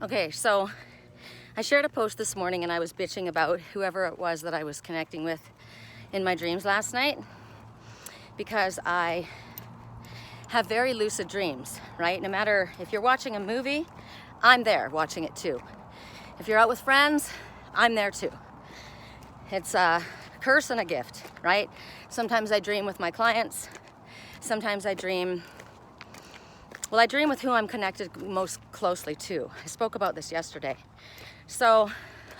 Okay, so I shared a post this morning and I was bitching about whoever it was that I was connecting with in my dreams last night, because I have very lucid dreams, right? No matter if you're watching a movie, I'm there watching it too. If you're out with friends, I'm there too. It's a curse and a gift, right? Sometimes I dream with my clients. Sometimes I dream with who I'm connected most closely to. I spoke about this yesterday. So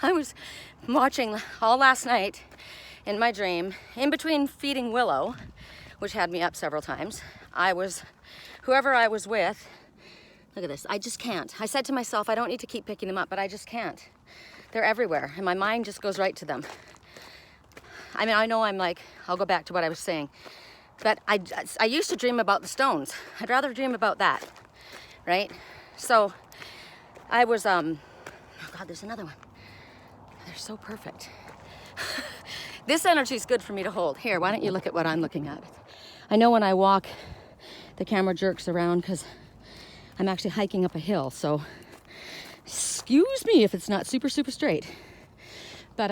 I was watching all last night in my dream, in between feeding Willow, which had me up several times. Whoever I was with, look at this, I just can't. I said to myself, I don't need to keep picking them up, but I just can't. They're everywhere, and my mind just goes right to them. I mean, I know I'll go back to what I was saying. But I used to dream about the stones. I'd rather dream about that, right? So I was, oh God, there's another one. They're so perfect. This energy is good for me to hold. Here, why don't you look at what I'm looking at? I know when I walk, the camera jerks around because I'm actually hiking up a hill. So excuse me if it's not super, super straight. But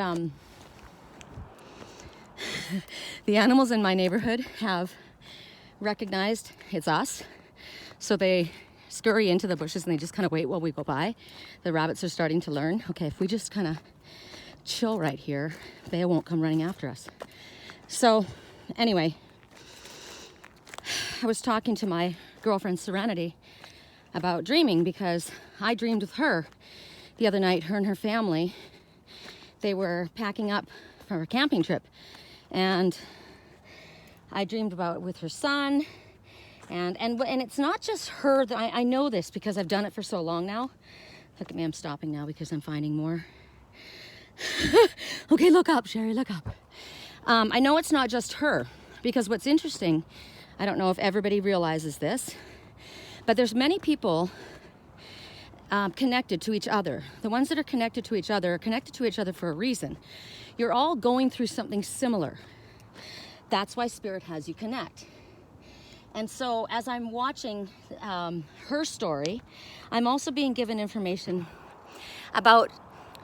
the animals in my neighborhood have recognized it's us. So they scurry into the bushes and they just kind of wait while we go by. The rabbits are starting to learn, okay, if we just kind of chill right here, they won't come running after us. So anyway, I was talking to my girlfriend Serenity about dreaming, because I dreamed with her the other night. Her and her family, they were packing up for a camping trip. And I dreamed about with her son, and it's not just her. That I know this because I've done it for so long now. Look at me, I'm stopping now because I'm finding more. Okay, look up, Sherry, look up. I know it's not just her, because what's interesting, I don't know if everybody realizes this, but there's many people connected to each other. The ones that are connected to each other are connected to each other for a reason. You're all going through something similar. That's why Spirit has you connect. And so as I'm watching her story, I'm also being given information about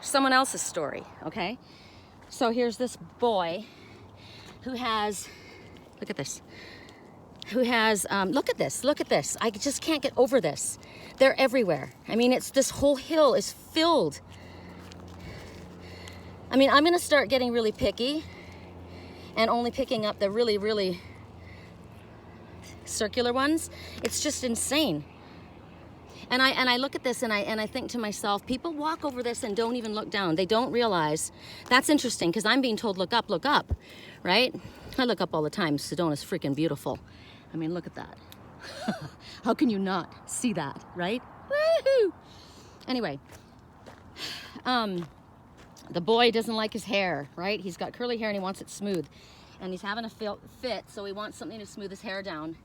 someone else's story, okay? So here's this boy who has, look at this, look at this. I just can't get over this. They're everywhere. I mean, this whole hill is filled. I mean, I'm gonna start getting really picky and only picking up the really, really circular ones. It's just insane. And I look at this and I think to myself, people walk over this and don't even look down. They don't realize. That's interesting, because I'm being told, look up, right? I look up all the time. Sedona's freaking beautiful. I mean, look at that. How can you not see that, right? Woohoo! Anyway, the boy doesn't like his hair, right? He's got curly hair and he wants it smooth. And he's having a fit, so he wants something to smooth his hair down.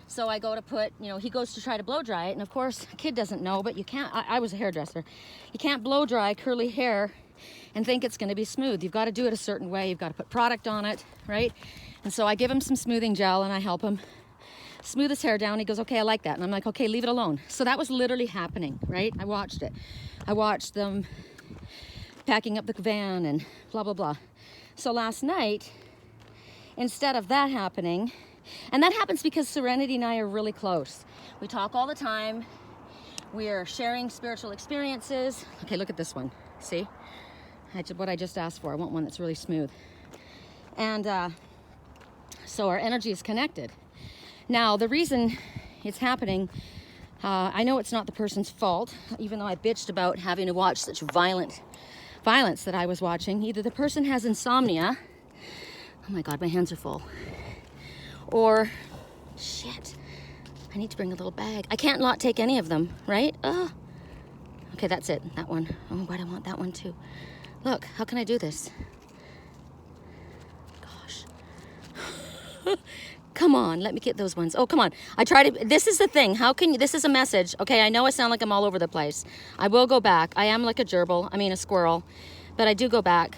So I go to put, he goes to try to blow dry it. And of course, a kid doesn't know, but you can't, I was a hairdresser. You can't blow dry curly hair and think it's gonna be smooth. You've got to do it a certain way. You've got to put product on it, right? And so I give him some smoothing gel and I help him smooth his hair down. He goes, okay, I like that. And I'm like, okay, leave it alone. So that was literally happening, right? I watched it. I watched them packing up the van and blah, blah, blah. So last night, instead of that happening, and that happens because Serenity and I are really close. We talk all the time. We are sharing spiritual experiences. Okay, look at this one. See? What I just asked for. I want one that's really smooth. And so our energy is connected. Now, the reason it's happening, I know it's not the person's fault, even though I bitched about having to watch such violence that I was watching. Either the person has insomnia, oh my God, my hands are full, or shit, I need to bring a little bag. I can't not take any of them, right? Oh, okay, that's it, that one. Oh, but I want that one too. Look, how can I do this? Gosh. Come on, let me get those ones. Oh, come on. This is the thing. This is a message. Okay, I know I sound like I'm all over the place. I will go back. I am like a squirrel, but I do go back.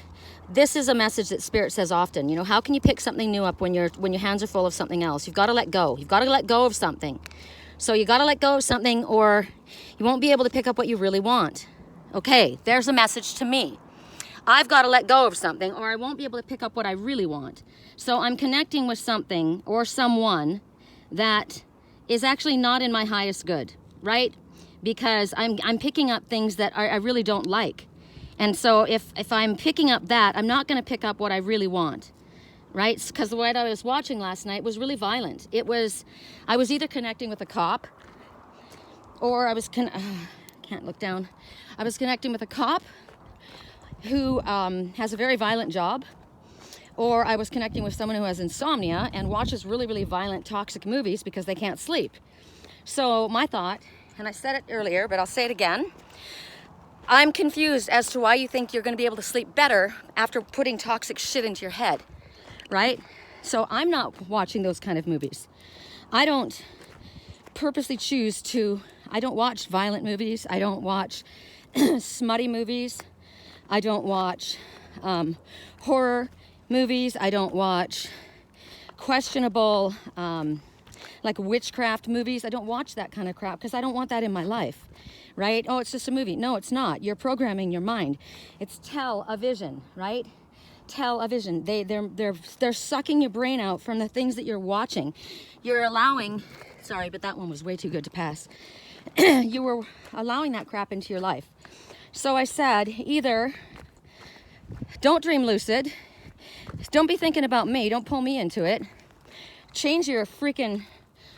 This is a message that Spirit says often. How can you pick something new up when your hands are full of something else? You've got to let go. You've got to let go of something. So you got to let go of something, or you won't be able to pick up what you really want. Okay, there's a message to me. I've got to let go of something or I won't be able to pick up what I really want. So I'm connecting with something or someone that is actually not in my highest good, right? Because I'm picking up things that I really don't like. And so if I'm picking up that, I'm not going to pick up what I really want, right? Because the way I was watching last night was really violent. I was either connecting with a cop or I was, can't look down. I was connecting with a cop who has a very violent job, or I was connecting with someone who has insomnia and watches really, really violent, toxic movies because they can't sleep. So my thought, and I said it earlier, but I'll say it again, I'm confused as to why you think you're going to be able to sleep better after putting toxic shit into your head, right? So I'm not watching those kind of movies. I don't purposely choose to, I don't watch violent movies. I don't watch smutty movies. I don't watch horror movies. I don't watch questionable like witchcraft movies. I don't watch that kind of crap because I don't want that in my life, right? Oh, it's just a movie. No, it's not. You're programming your mind. It's television, right? Television. They're sucking your brain out from the things that you're watching. You're allowing, sorry, but that one was way too good to pass. You were allowing that crap into your life. So I said, either don't dream lucid, don't be thinking about me, don't pull me into it, change your freaking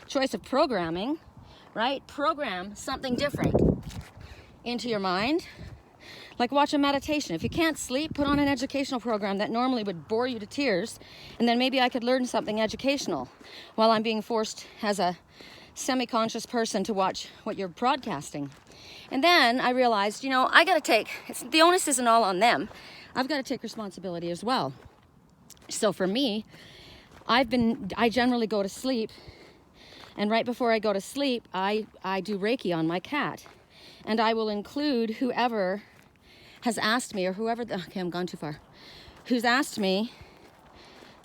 choice of programming, right? Program something different into your mind. Like watch a meditation. If you can't sleep, put on an educational program that normally would bore you to tears, and then maybe I could learn something educational while I'm being forced as a semi-conscious person to watch what you're broadcasting. And then I realized, I got to take, the onus isn't all on them. I've got to take responsibility as well. So for me, I generally go to sleep, and right before I go to sleep, I do Reiki on my cat. And I will include whoever has asked me, or whoever, okay, I'm gone too far, who's asked me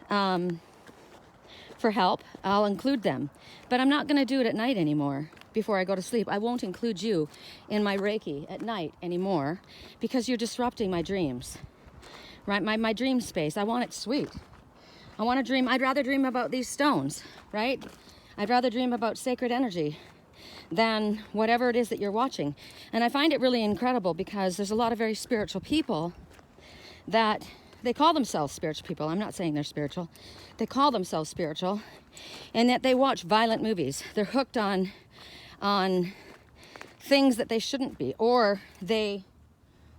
for help, I'll include them. But I'm not going to do it at night anymore before I go to sleep. I won't include you in my Reiki at night anymore because you're disrupting my dreams, right? My dream space. I want it sweet. I want to dream. I'd rather dream about these stones, right? I'd rather dream about sacred energy than whatever it is that you're watching. And I find it really incredible because there's a lot of very spiritual people that they call themselves spiritual people. I'm not saying they're spiritual. They call themselves spiritual, and that they watch violent movies. They're hooked on things that they shouldn't be, or they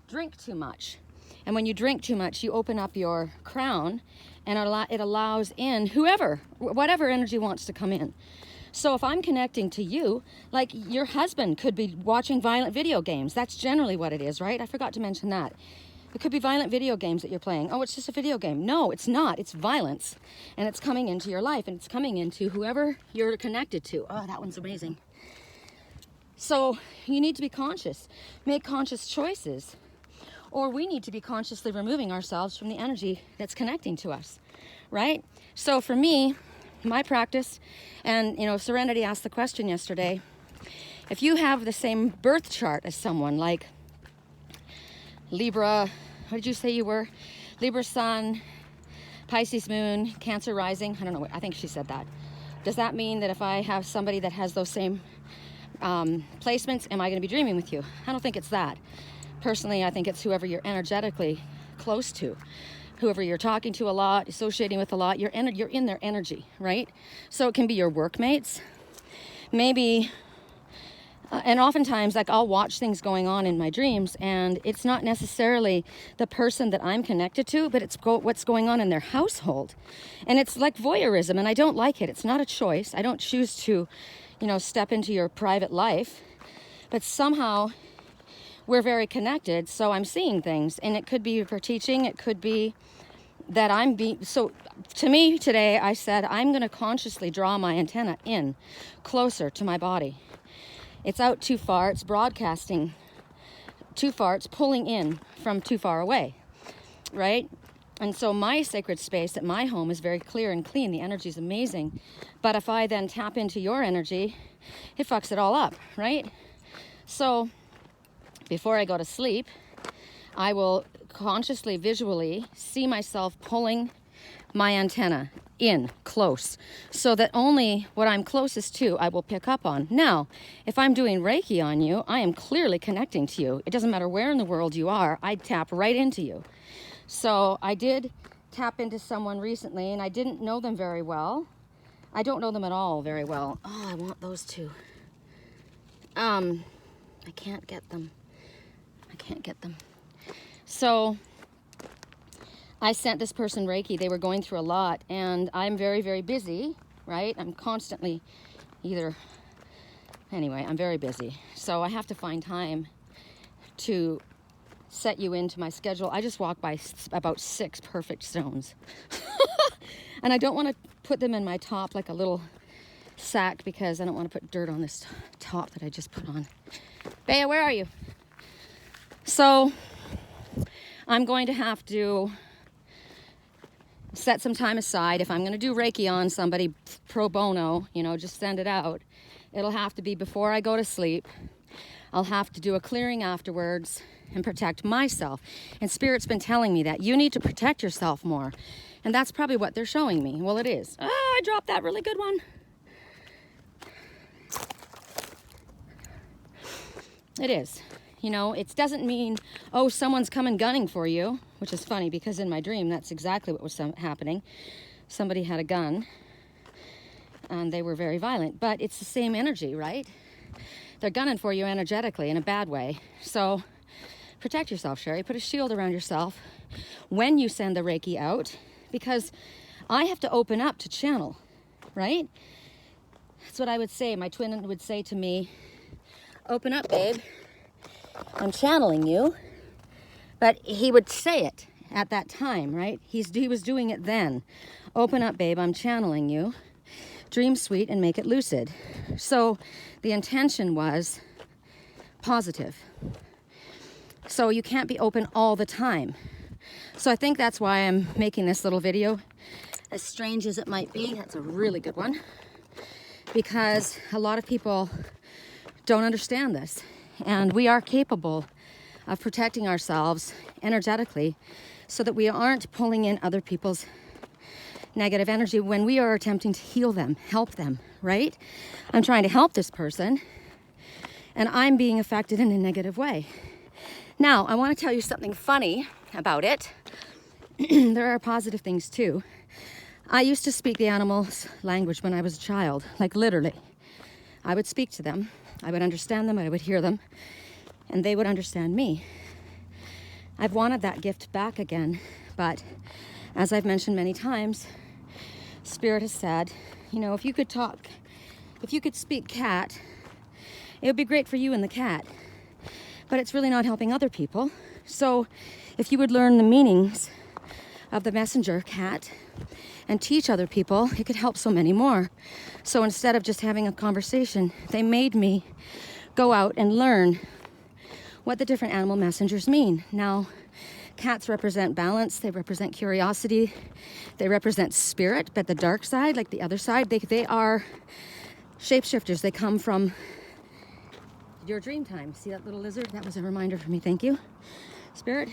drink too much. And when you drink too much, you open up your crown, and it allows in whatever energy wants to come in. So if I'm connecting to you, like your husband could be watching violent video games. That's generally what it is, right? I forgot to mention that. It could be violent video games that you're playing. Oh, it's just a video game. No, it's not. It's violence. And it's coming into your life, and it's coming into whoever you're connected to. Oh, that one's amazing. So you need to be conscious. Make conscious choices. Or we need to be consciously removing ourselves from the energy that's connecting to us, right? So for me, my practice, and Serenity asked the question yesterday, if you have the same birth chart as someone, like Libra, what did you say you were? Libra sun, Pisces moon, Cancer rising, I don't know, I think she said that. Does that mean that if I have somebody that has those same placements, am I going to be dreaming with you? I don't think it's that. Personally, I think it's whoever you're energetically close to. Whoever you're talking to a lot, associating with a lot, you're in their energy, right? So it can be your workmates, maybe, and oftentimes, like I'll watch things going on in my dreams, and it's not necessarily the person that I'm connected to, but it's what's going on in their household. And it's like voyeurism, and I don't like it. It's not a choice. I don't choose to, step into your private life, but somehow we're very connected, so I'm seeing things, and it could be for teaching, it could be that I'm being, so to me today, I said, I'm going to consciously draw my antenna in closer to my body. It's out too far, it's broadcasting too far, it's pulling in from too far away, right? And so my sacred space at my home is very clear and clean, the energy is amazing, but if I then tap into your energy, it fucks it all up, right? So before I go to sleep, I will consciously, visually see myself pulling my antenna in close so that only what I'm closest to I will pick up on. Now, if I'm doing Reiki on you, I am clearly connecting to you. It doesn't matter where in the world you are, I tap right into you. So I did tap into someone recently, and I didn't know them very well. I don't know them at all very well. Oh, I want those two. I can't get them. So I sent this person Reiki. They were going through a lot, and I'm very, very busy, right? I'm constantly I'm very busy. So I have to find time to set you into my schedule. I just walked by about 6 perfect stones. And I don't want to put them in my top like a little sack because I don't want to put dirt on this top that I just put on. Bea, where are you? So I'm going to have to set some time aside. If I'm going to do Reiki on somebody pro bono, just send it out. It'll have to be before I go to sleep. I'll have to do a clearing afterwards and protect myself. And Spirit's been telling me that you need to protect yourself more. And that's probably what they're showing me. Well, it is. Oh, I dropped that really good one. It is. It doesn't mean, oh, someone's coming gunning for you, which is funny because in my dream, that's exactly what was happening. Somebody had a gun and they were very violent, but it's the same energy, right? They're gunning for you energetically in a bad way. So protect yourself, Sherry. Put a shield around yourself when you send the Reiki out, because I have to open up to channel, right? That's what I would say. My twin would say to me, open up, babe. I'm channeling you. But he would say it at that time, right? He was doing it then. Open up, babe. I'm channeling you. Dream sweet and make it lucid. So the intention was positive. So you can't be open all the time. So I think that's why I'm making this little video. As strange as it might be, that's a really good one. Because a lot of people don't understand this. And we are capable of protecting ourselves energetically so that we aren't pulling in other people's negative energy when we are attempting to heal them, help them, right? I'm trying to help this person and I'm being affected in a negative way. Now, I want to tell you something funny about it. There are positive things too. I used to speak the animals' language when I was a child, like literally. I would speak to them. I would understand them, I would hear them, and they would understand me. I've wanted that gift back again, but as I've mentioned many times, Spirit has said, if you could speak cat, it would be great for you and the cat, but it's really not helping other people. So if you would learn the meanings of the messenger cat and teach other people, it could help so many more. So instead of just having a conversation, they made me go out and learn what the different animal messengers mean. Now, cats represent balance, they represent curiosity, they represent spirit, but the dark side, like the other side, they are shapeshifters. They come from your dream time. See that little lizard? That was a reminder for me. Thank you, Spirit.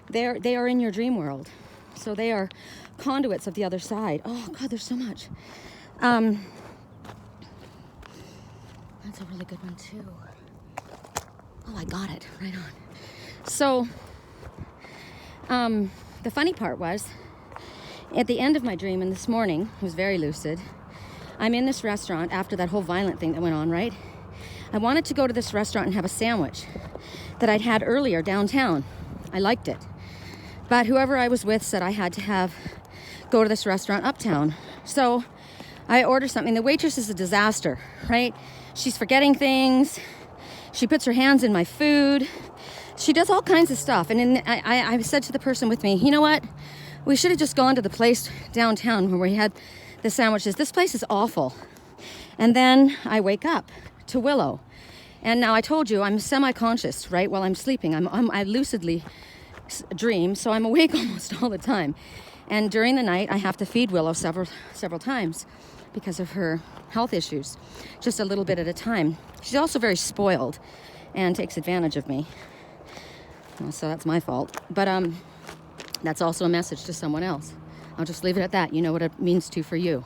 They are in your dream world. So they are conduits of the other side. Oh God, there's so much. That's a really good one too. Oh, I got it right on. So the funny part was at the end of my dream, and this morning it was very lucid, I'm in this restaurant after that whole violent thing that went on, right? I wanted to go to this restaurant and have a sandwich that I'd had earlier downtown. I liked it. But whoever I was with said I had to go to this restaurant uptown. So I ordered something. The waitress is a disaster, right? She's forgetting things. She puts her hands in my food. She does all kinds of stuff. And I said to the person with me, you know what? We should have just gone to the place downtown where we had the sandwiches. This place is awful. And then I wake up to Willow. And now I told you I'm semi-conscious, right? While I'm sleeping, I lucidly dream, so I'm awake almost all the time. And during the night, I have to feed Willow several times because of her health issues, just a little bit at a time. She's also very spoiled. and takes advantage of me. Well, so that's my fault. But that's also a message to someone else. I'll just leave it at that. You know what it means to for you.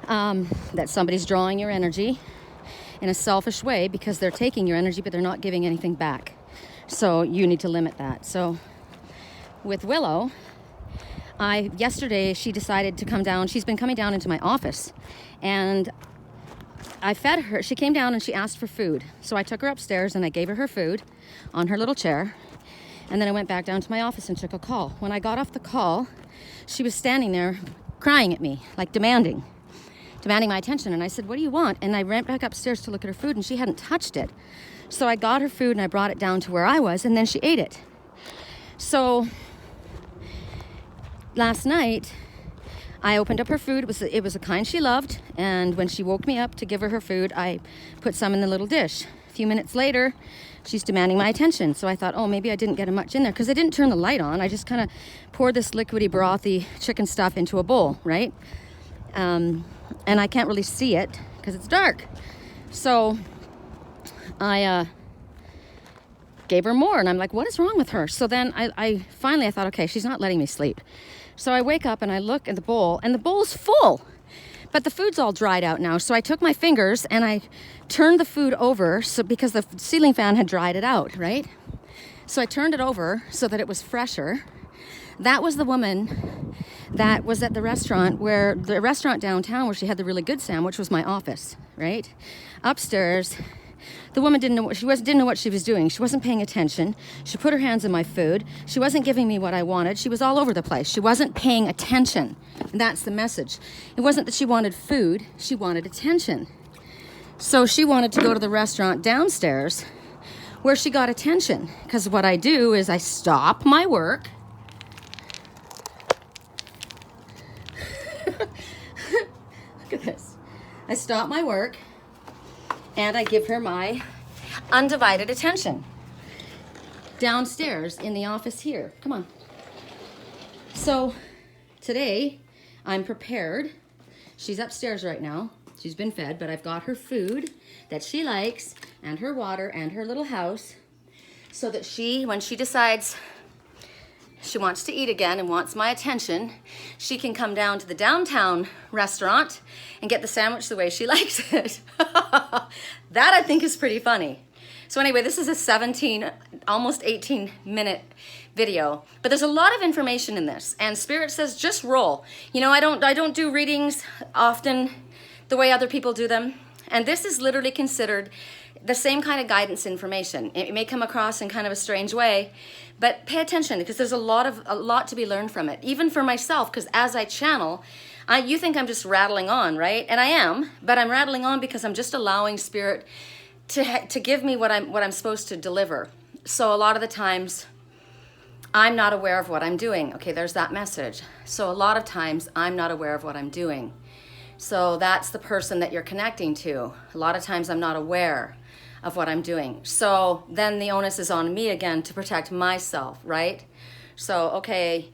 That somebody's drawing your energy in a selfish way because they're taking your energy, but they're not giving anything back. So you need to limit that. So with Willow, yesterday she decided to come down. She's been coming down into my office, and I fed her. She came down and she asked for food. So I took her upstairs and I gave her food on her little chair. And then I went back down to my office and took a call. When I got off the call, she was standing there crying at me, like demanding my attention. And I said, what do you want? And I ran back upstairs to look at her food, and she hadn't touched it. So I got her food and I brought it down to where I was, and then she ate it. So last night, I opened up her food. It was a kind she loved. And when she woke me up to give her food, I put some in the little dish. A few minutes later, she's demanding my attention. So I thought, oh, maybe I didn't get much in there, because I didn't turn the light on. I just kind of poured this liquidy, brothy chicken stuff into a bowl, right? And I can't really see it because it's dark. So I gave her more, and I'm like, what is wrong with her? So then I finally thought, okay, she's not letting me sleep. So I wake up and I look at the bowl, and the bowl's full, but the food's all dried out now. So I took my fingers and I turned the food over, because the ceiling fan had dried it out, right? So I turned it over so that it was fresher. That was the woman that was at the restaurant downtown where she had the really good sandwich, was my office, right? Upstairs, the woman didn't know what she was doing. She wasn't paying attention. She put her hands in my food. She wasn't giving me what I wanted. She was all over the place. She wasn't paying attention. And that's the message. It wasn't that she wanted food. She wanted attention. So she wanted to go to the restaurant downstairs where she got attention. Because what I do is I stop my work. Look at this. I stop my work and I give her my undivided attention downstairs in the office here. Come on. So today I'm prepared. She's upstairs right now. She's been fed, but I've got her food that she likes and her water and her little house, so that when she decides she wants to eat again and wants my attention, she can come down to the downtown restaurant and get the sandwich the way she likes it. That I think is pretty funny. So anyway, this is a almost 18-minute video, but there's a lot of information in this, and Spirit says just roll. You know, I don't do readings often the way other people do them, and this is literally considered the same kind of guidance information. It may come across in kind of a strange way, but pay attention, because there's a lot to be learned from it, even for myself, because as I channel, you think I'm just rattling on, right? And I am, but I'm rattling on because I'm just allowing Spirit to give me what I'm supposed to deliver. So a lot of the times, I'm not aware of what I'm doing. Okay, there's that message. So a lot of times, I'm not aware of what I'm doing. So that's the person that you're connecting to. A lot of times, I'm not aware of what I'm doing. So then the onus is on me again to protect myself, right? So, okay,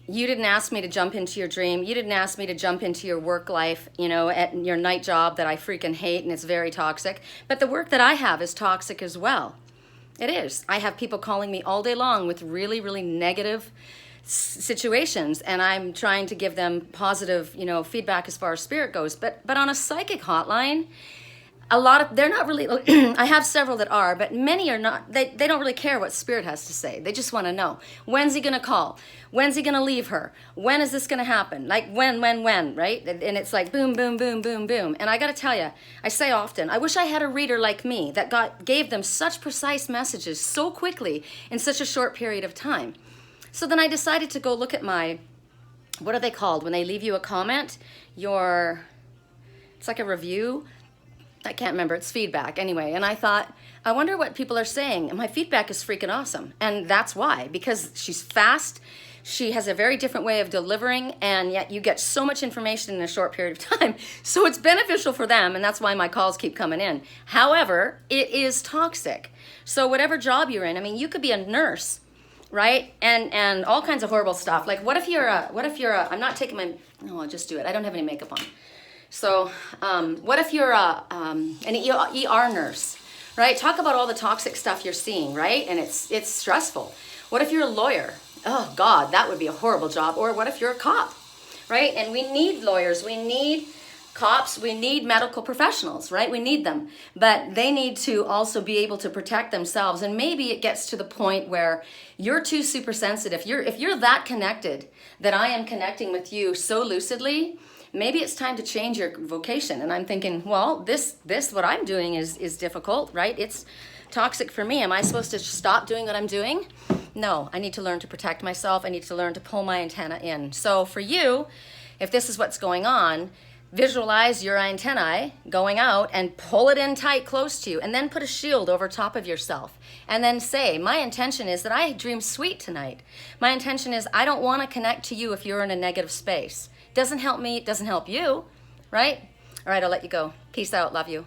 you didn't ask me to jump into your dream. You didn't ask me to jump into your work life, you know, at your night job that I freaking hate and it's very toxic. But the work that I have is toxic as well. It is. I have people calling me all day long with really, really negative situations, and I'm trying to give them positive, you know, feedback as far as Spirit goes. But on a psychic hotline, they're not really, I have several that are, but many are not, they don't really care what Spirit has to say. They just want to know, when's he going to call? When's he going to leave her? When is this going to happen? Like when, right? And it's like boom, boom, boom, boom, boom. And I got to tell you, I say often, I wish I had a reader like me that gave them such precise messages so quickly in such a short period of time. So then I decided to go look at what are they called? When they leave you a comment, it's like a review. I can't remember, it's feedback anyway. And I thought, I wonder what people are saying. And my feedback is freaking awesome. And that's why, because she's fast. She has a very different way of delivering, and yet you get so much information in a short period of time. So it's beneficial for them, and that's why my calls keep coming in. However, it is toxic. So whatever job you're in, I mean, you could be a nurse, right? And all kinds of horrible stuff. Like what if you're I'm not taking I'll just do it. I don't have any makeup on. So what if you're an ER nurse, right? Talk about all the toxic stuff you're seeing, right? And it's stressful. What if you're a lawyer? Oh God, that would be a horrible job. Or what if you're a cop, right? And we need lawyers, we need cops, we need medical professionals, right? We need them, but they need to also be able to protect themselves. And maybe it gets to the point where you're too super sensitive. If you're that connected that I am connecting with you so lucidly, maybe it's time to change your vocation. And I'm thinking, well, this what I'm doing is difficult, right? It's toxic for me. Am I supposed to stop doing what I'm doing? No, I need to learn to protect myself. I need to learn to pull my antenna in. So for you, if this is what's going on, visualize your antennae going out and pull it in tight close to you, and then put a shield over top of yourself. And then say, my intention is that I dream sweet tonight. My intention is I don't want to connect to you if you're in a negative space. Doesn't help me, it doesn't help you, right? All right, I'll let you go. Peace out, love you.